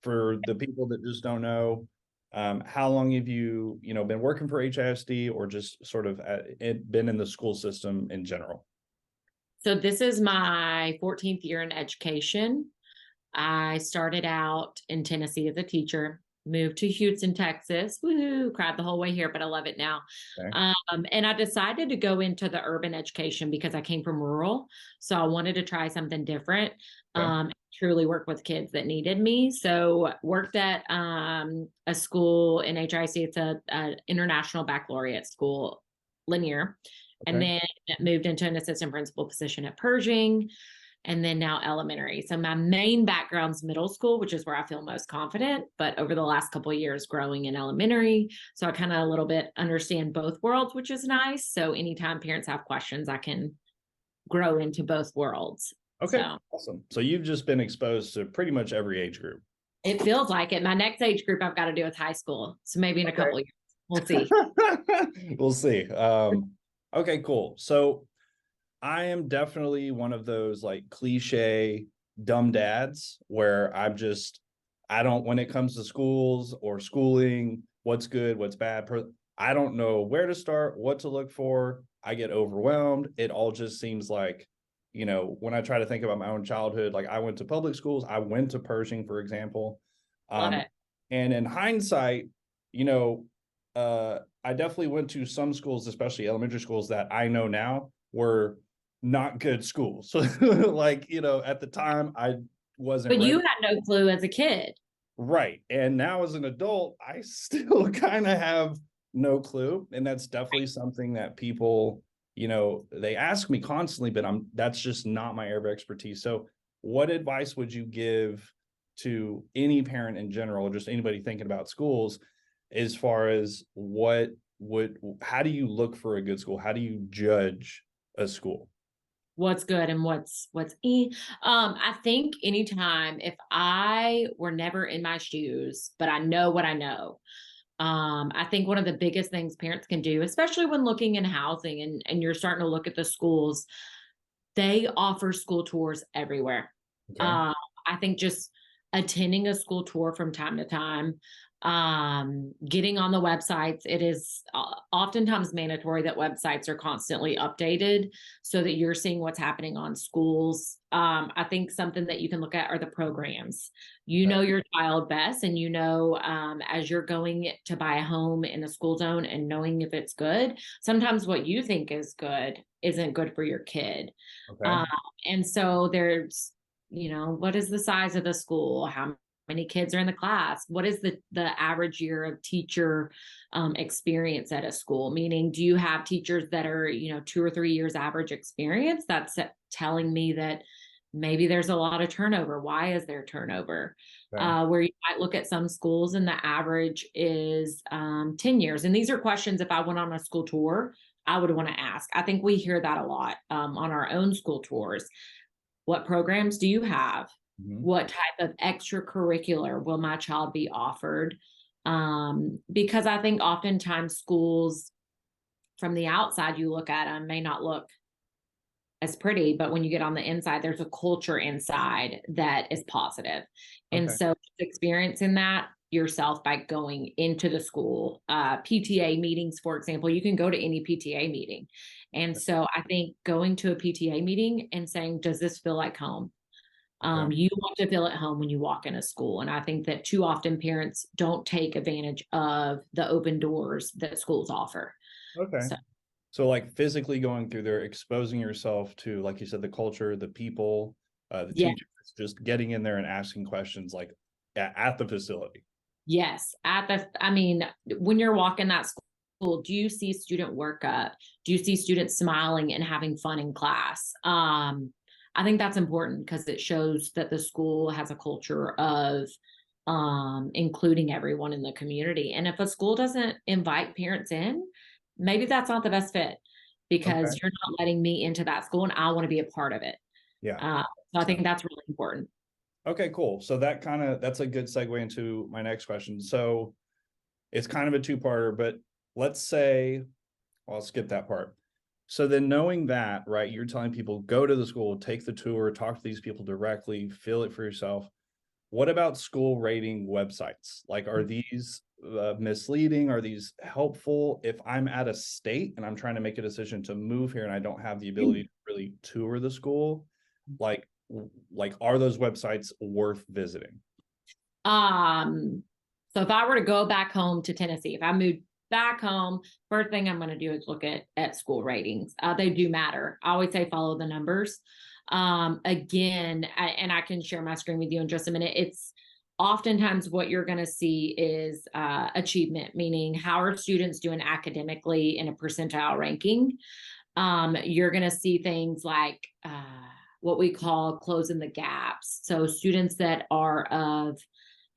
for the people that just don't know, how long have you, been working for HISD or just sort of been in the school system in general? So this is my 14th year in education. I started out in Tennessee as a teacher, moved to Houston, Texas. Woohoo, cried the whole way here, but I love it now. Okay. And I decided to go into the urban education because I came from rural. So I wanted to try something different, Okay. truly work with kids that needed me. So worked at a school in HIC. It's a international baccalaureate school, linear. And Okay. then moved into an assistant principal position at Pershing, and then now elementary. So my main background's middle school, which is where I feel most confident, but over the last couple of years growing in elementary. So I kind of a little bit understand both worlds, which is nice. So anytime parents have questions, I can grow into both worlds. Okay. So Awesome. So you've just been exposed to pretty much every age group. it feels like it. My next age group I've got to do is high school. So maybe in a Okay. couple of years, we'll see. We'll see. Okay, cool. So I am definitely one of those like cliche dumb dads where I don't, when it comes to schools or schooling, what's good, what's bad. I don't know where to start, what to look for. I get overwhelmed. It all just seems like, when I try to think about my own childhood, like I went to public schools, I went to Pershing, for example. Love Um, it. and in hindsight, you know, I definitely went to some schools, especially elementary schools that I know now were not good schools. So like, at the time I wasn't But ready. you had no clue as a kid. Right. And now as an adult, I still kind of have no clue. And that's definitely something that people, they ask me constantly, but that's just not my area of expertise. So what advice would you give to any parent in general, or just anybody thinking about schools, as far as how do you look for a good school? How do you judge a school? What's good and I think anytime if I were never in my shoes, but I know what I know. I think one of the biggest things parents can do, especially when looking in housing and you're starting to look at the schools, they offer school tours everywhere. Okay. Uh, I think just attending a school tour from time to time, getting on the websites, it is oftentimes mandatory that websites are constantly updated so that you're seeing what's happening on schools. I think something that you can look at are the programs. You Okay. know your child best, and as you're going to buy a home in a school zone and knowing if it's good, sometimes what you think is good isn't good for your kid. Okay. Um, and so there's, what is the size of the school? How many kids are in the class? What is the average year of teacher experience at a school? Meaning, do you have teachers that are, 2 or 3 years average experience? That's telling me that maybe there's a lot of turnover. Why is there turnover? Okay. Where you might look at some schools and the average is 10 years. And these are questions, if I went on a school tour, I would want to ask. I think we hear that a lot on our own school tours. What programs do you have? Mhm. What type of extracurricular will my child be offered? Because I think oftentimes schools from the outside, you look at them, may not look as pretty, but when you get on the inside, there's a culture inside that is positive. And Okay. so experiencing that yourself by going into the school, PTA meetings, for example, you can go to any PTA meeting. And so I think going to a PTA meeting and saying, does this feel like home? Okay. You want to feel at home when you walk in a school. And I think that too often parents don't take advantage of the open doors that schools offer. Okay. So, So like physically going through there, exposing yourself to, like you said, the culture, the people, the yeah. teachers, just getting in there and asking questions like at the facility. Yes. I mean, when you're walking that school, do you see student workup? Do you see students smiling and having fun in class? I think that's important because it shows that the school has a culture of including everyone in the community. And if a school doesn't invite parents in, maybe that's not the best fit Okay. because you're not letting me into that school and I want to be a part of it. Yeah. So I think that's really important. Okay, cool. So that's a good segue into my next question. So it's kind of a two-parter, but let's say, well, I'll skip that part. So then knowing that, right, you're telling people go to the school, take the tour, talk to these people directly, feel it for yourself. what about school rating websites? Like, are these misleading? Are these helpful? If I'm at a state and I'm trying to make a decision to move here and I don't have the ability to really tour the school, like, are those websites worth visiting? So if I were to go back home to Tennessee, if I moved back home, first thing I'm going to do is look at school ratings. They do matter. I always say follow the numbers. Again, and I can share my screen with you in just a minute. It's oftentimes what you're going to see is achievement, meaning how are students doing academically in a percentile ranking. You're going to see things like what we call closing the gaps. So students that are of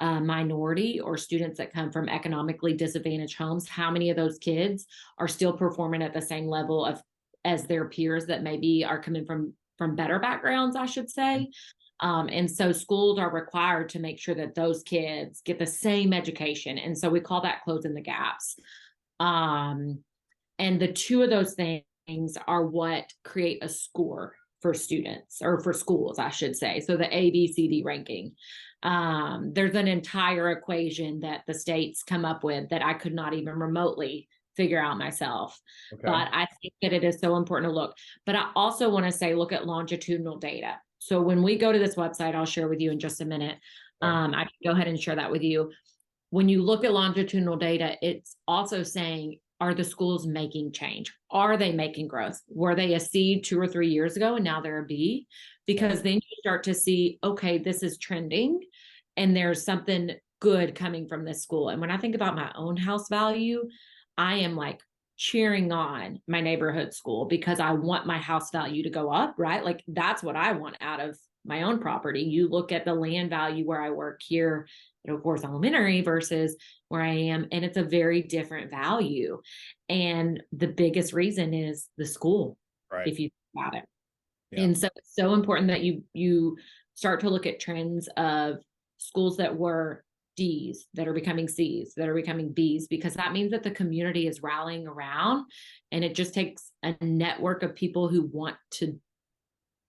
minority or students that come from economically disadvantaged homes, how many of those kids are still performing at the same level of as their peers that maybe are coming from better backgrounds, I should say. And so schools are required to make sure that those kids get the same education. And so we call that closing the gaps. And the two of those things are what create a score for students, or for schools, I should say. So the A, B, C, D ranking. There's an entire equation that the states come up with that I could not even remotely figure out myself. Okay. But I think that it is so important to look. But I also want to say, look at longitudinal data. So when we go to this website, I'll share with you in just a minute. I can go ahead and share that with you. When you look at longitudinal data, it's also saying, are the schools making change? Are they making growth? Were they a C 2 or 3 years ago and now they're a B? Because then you start to see, okay, this is trending and there's something good coming from this school. And when I think about my own house value, I am like cheering on my neighborhood school because I want my house value to go up, right? Like that's what I want out of my own property. You look at the land value where I work here at Oak Forest Elementary versus where I am, and it's a very different value. And the biggest reason is the school, Right. if you think about it. Yeah. And so it's so important that you start to look at trends of schools that were D's that are becoming C's, that are becoming B's, because that means that the community is rallying around, and it just takes a network of people who want to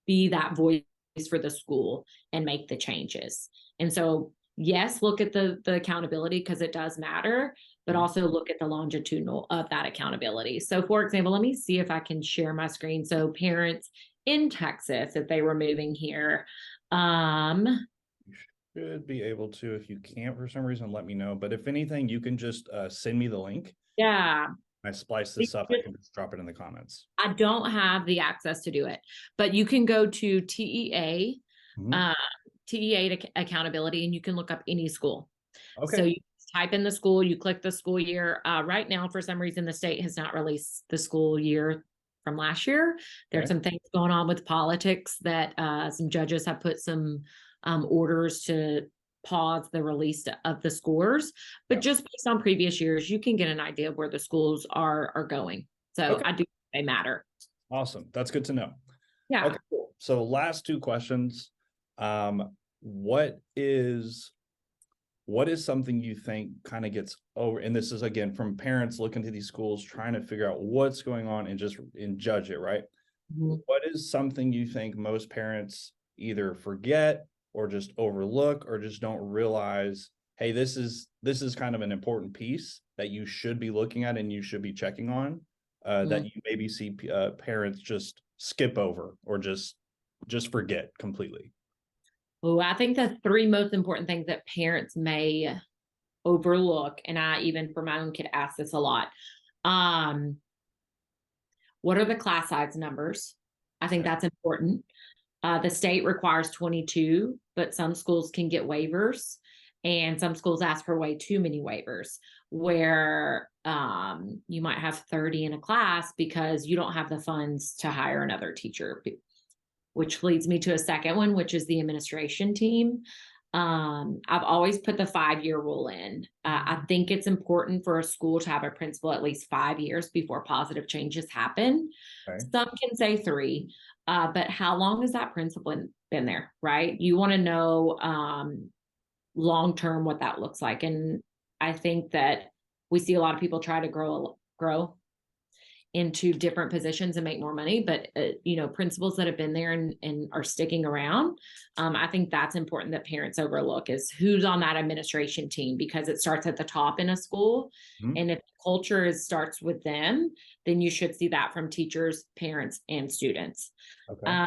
be that voice for the school and make the changes. And so, yes, look at the accountability because it does matter, but also look at the longitudinal of that accountability. So for example, let me see if I can share my screen. So parents in Texas, if they were moving here, should be able to. If you can't for some reason, let me know. But if anything, you can just send me the link. yeah. I splice this up. I can just drop it in the comments. I don't have the access to do it, but you can go to TEA, TEA to accountability, and you can look up any school. Okay. So you type in the school, you click the school year. Right now, for some reason, the state has not released the school year from last year. There's some things going on with politics that some judges have put some orders to pause the release of the scores, but just based on previous years, you can get an idea of where the schools are going. So I do think they matter. Awesome. That's good to know. Yeah. Okay, cool. So last two questions. What is something you think kind of gets over, and this is again from parents looking to these schools trying to figure out what's going on and judge it, right? What is something you think most parents either forget or just overlook or just don't realize, hey, this is kind of an important piece that you should be looking at and you should be checking on, that you maybe see parents just skip over or just forget completely? Oh, I think the three most important things that parents may overlook, and I even for my own kid ask this a lot. What are the class size numbers? I think that's important. The state requires 22, but some schools can get waivers, and some schools ask for way too many waivers, where you might have 30 in a class because you don't have the funds to hire another teacher, which leads me to a second one, which is the administration team. I've always put the 5-year rule in. I think it's important for a school to have a principal at least 5 years before positive changes happen. Some can say 3. But how long has that principal been there, right? You want to know long-term what that looks like. And I think that we see a lot of people try to grow. into different positions and make more money, but principals that have been there and are sticking around, I think that's important that parents overlook, is who's on that administration team, because it starts at the top in a school. Mhm. And if culture starts with them, then you should see that from teachers, parents, and students. Okay.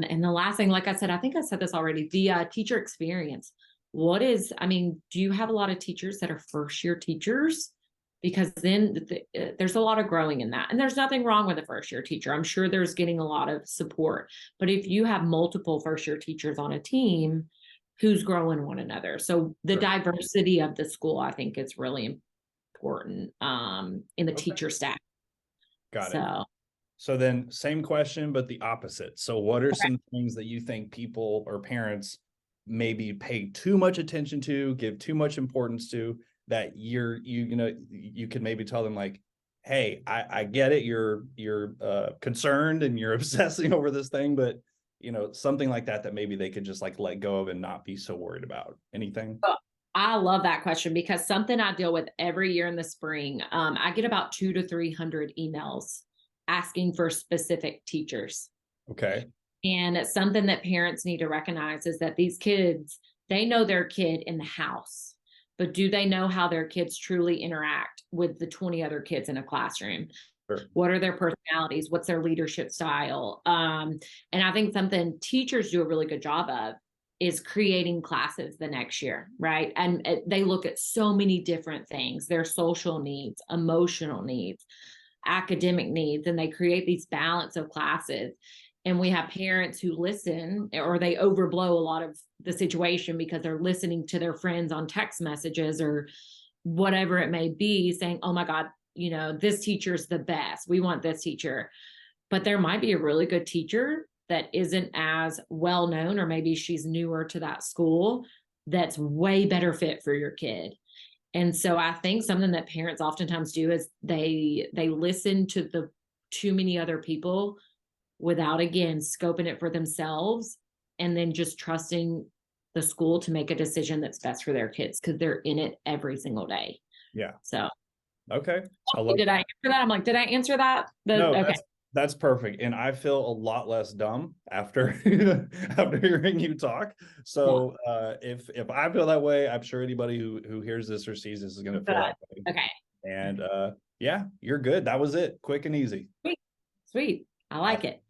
And the last thing, like I said, I think I said this already, the teacher experience. Do you have a lot of teachers that are first year teachers? Because then there's a lot of growing in that. And there's nothing wrong with a first year teacher. I'm sure there's getting a lot of support. But if you have multiple first year teachers on a team, who's growing one another? So the Sure. diversity of the school, I think, is really important in the Okay. teacher staff. Got it. So So then same question, but the opposite. So what are some things that you think people or parents maybe pay too much attention to, give too much importance to, that you can maybe tell them like, hey, I get it. You're concerned and you're obsessing over this thing, but something like that maybe they could just like let go of and not be so worried about. Anything? I love that question, because something I deal with every year in the spring, I get about 200 to 300 emails asking for specific teachers. Okay. And it's something that parents need to recognize, is that these kids, they know their kid in the house, but do they know how their kids truly interact with the 20 other kids in a classroom? Sure. What are their personalities? What's their leadership style? And I think something teachers do a really good job of is creating classes the next year, right? And they look at so many different things, their social needs, emotional needs, academic needs, and they create these balance of classes. And we have parents who listen, or they overblow a lot of the situation because they're listening to their friends on text messages or whatever it may be, saying, oh my God, this teacher's the best. We want this teacher. But there might be a really good teacher that isn't as well known, or maybe she's newer to that school, that's way better fit for your kid. And so I think something that parents oftentimes do is they listen to the too many other people without, again, scoping it for themselves, and then just trusting the school to make a decision that's best for their kids, because they're in it every single day. Yeah. So Okay. I love did I answer that? I'm like, did I answer that? No, Okay. that's perfect. And I feel a lot less dumb after after hearing you talk. So if I feel that way, I'm sure anybody who hears this or sees this is gonna feel that way. Okay. And yeah, you're good. That was it. Quick and easy. Sweet. I like it.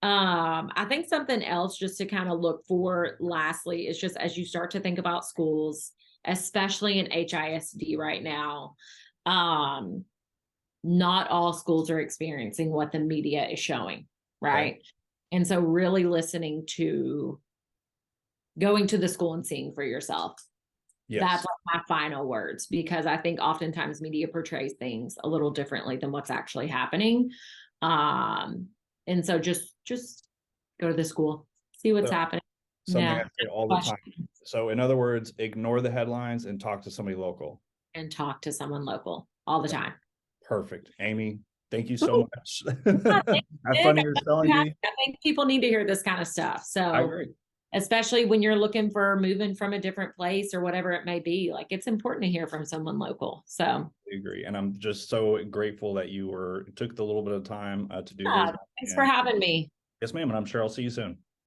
I think something else just to kind of look for lastly is just, as you start to think about schools, especially in HISD right now, not all schools are experiencing what the media is showing, right? Okay. And so really listening to going to the school and seeing for yourself. Yes. That's like my final words, because I think oftentimes media portrays things a little differently than what's actually happening. And so just go to the school, see what's happening. Something I say all the time. So in other words, ignore the headlines and talk to somebody local. And talk to someone local all the time. Perfect. Amy, thank you so much. Have fun here telling me. I think people need to hear this kind of stuff. So I agree. Especially when you're looking for moving from a different place or whatever it may be, like it's important to hear from someone local. So I agree. And I'm just so grateful that you took the little bit of time to do this. Thanks for having me. Yes, ma'am. And I'm sure I'll see you soon.